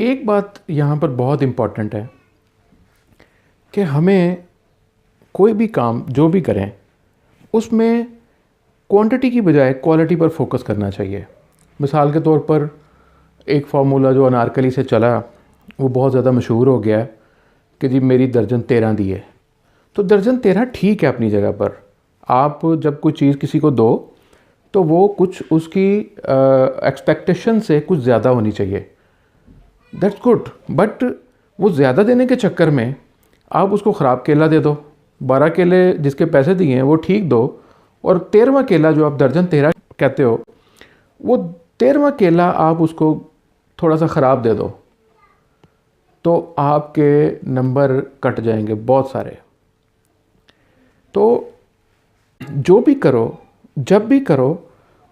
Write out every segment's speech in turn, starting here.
एक बात यहाँ पर बहुत इम्पॉर्टेंट है कि हमें कोई भी काम जो भी करें उसमें क्वांटिटी की बजाय क्वालिटी पर फोकस करना चाहिए। मिसाल के तौर पर एक फार्मूला जो अनारकली से चला वो बहुत ज़्यादा मशहूर हो गया कि जी मेरी दर्जन 13 दी है। तो दर्जन 13 ठीक है अपनी जगह पर। आप जब कोई चीज़ किसी को दो तो वो कुछ उसकी एक्सपेक्टेशन से कुछ ज़्यादा होनी चाहिए। दैट्स गुड, बट वो ज़्यादा देने के चक्कर में आप उसको ख़राब केला दे दो। 12 केले जिसके पैसे दिए हैं वो ठीक दो, और 13वां केला जो आप दर्जन 13 कहते हो वो 13वां केला आप उसको थोड़ा सा ख़राब दे दो, तो आपके नंबर कट जाएंगे बहुत सारे। तो जो भी करो, जब भी करो,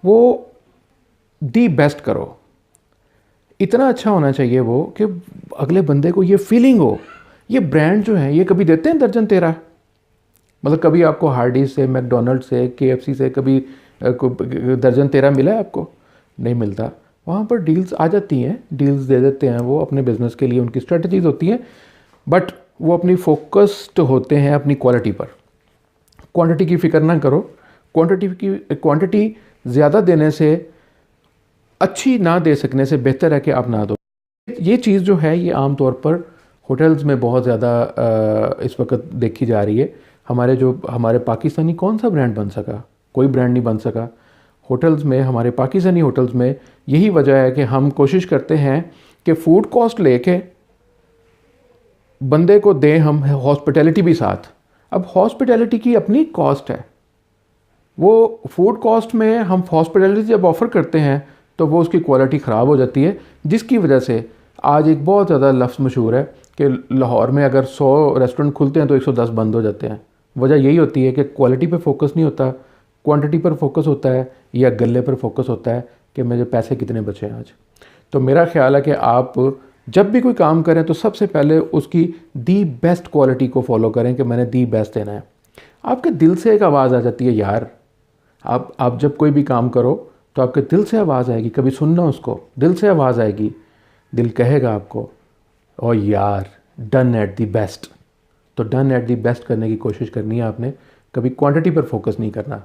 वो दी बेस्ट करो। इतना अच्छा होना चाहिए वो कि अगले बंदे को ये फीलिंग हो। ये ब्रांड जो है ये कभी देते हैं दर्जन 13? मतलब कभी आपको हार्डीज से, मैकडोनल्ड से, KFC से कभी दर्जन 13 मिला है आपको? नहीं मिलता। वहाँ पर डील्स आ जाती हैं, डील्स दे देते हैं वो अपने बिजनेस के लिए, उनकी स्ट्रेटजीज होती हैं, बट वो अपनी फोकस्ड होते हैं अपनी क्वालिटी पर। क्वांटिटी की फिक्र ना करो। क्वांटिटी ज़्यादा देने से, अच्छी ना दे सकने से बेहतर है कि आप ना दो। ये चीज़ जो है ये आम तौर पर होटल्स में बहुत ज़्यादा इस वक्त देखी जा रही है। हमारे पाकिस्तानी कौन सा ब्रांड बन सका? कोई ब्रांड नहीं बन सका। होटल्स में, हमारे पाकिस्तानी होटल्स में यही वजह है कि हम कोशिश करते हैं कि फ़ूड कॉस्ट लेके बंदे को दें हम हॉस्पिटैलिटी भी साथ। अब हॉस्पिटैलिटी की अपनी कॉस्ट है। वो फूड कॉस्ट में हम हॉस्पिटैलिटी जब ऑफ़र करते हैं तो वो उसकी क्वालिटी ख़राब हो जाती है, जिसकी वजह से आज एक बहुत ज़्यादा लफ्ज़ मशहूर है कि लाहौर में अगर 100 रेस्टोरेंट खुलते हैं तो 110 बंद हो जाते हैं। वजह यही होती है कि क्वालिटी पे फोकस नहीं होता, क्वांटिटी पर फोकस होता है, या गले पर फोकस होता है कि मेरे पैसे कितने बचे हैं आज। तो मेरा ख्याल है कि आप जब भी कोई काम करें तो सबसे पहले उसकी दी बेस्ट क्वालिटी को फॉलो करें कि मैंने दी बेस्ट देना है। आपके दिल से एक आवाज़ आ जाती है यार। आप जब कोई भी काम करो तो आपके दिल से आवाज़ आएगी, कभी सुनना उसको, दिल से आवाज़ आएगी। दिल कहेगा आपको ओ यार डन एट दी बेस्ट। तो डन एट दी बेस्ट करने की कोशिश करनी है आपने, कभी क्वांटिटी पर फोकस नहीं करना।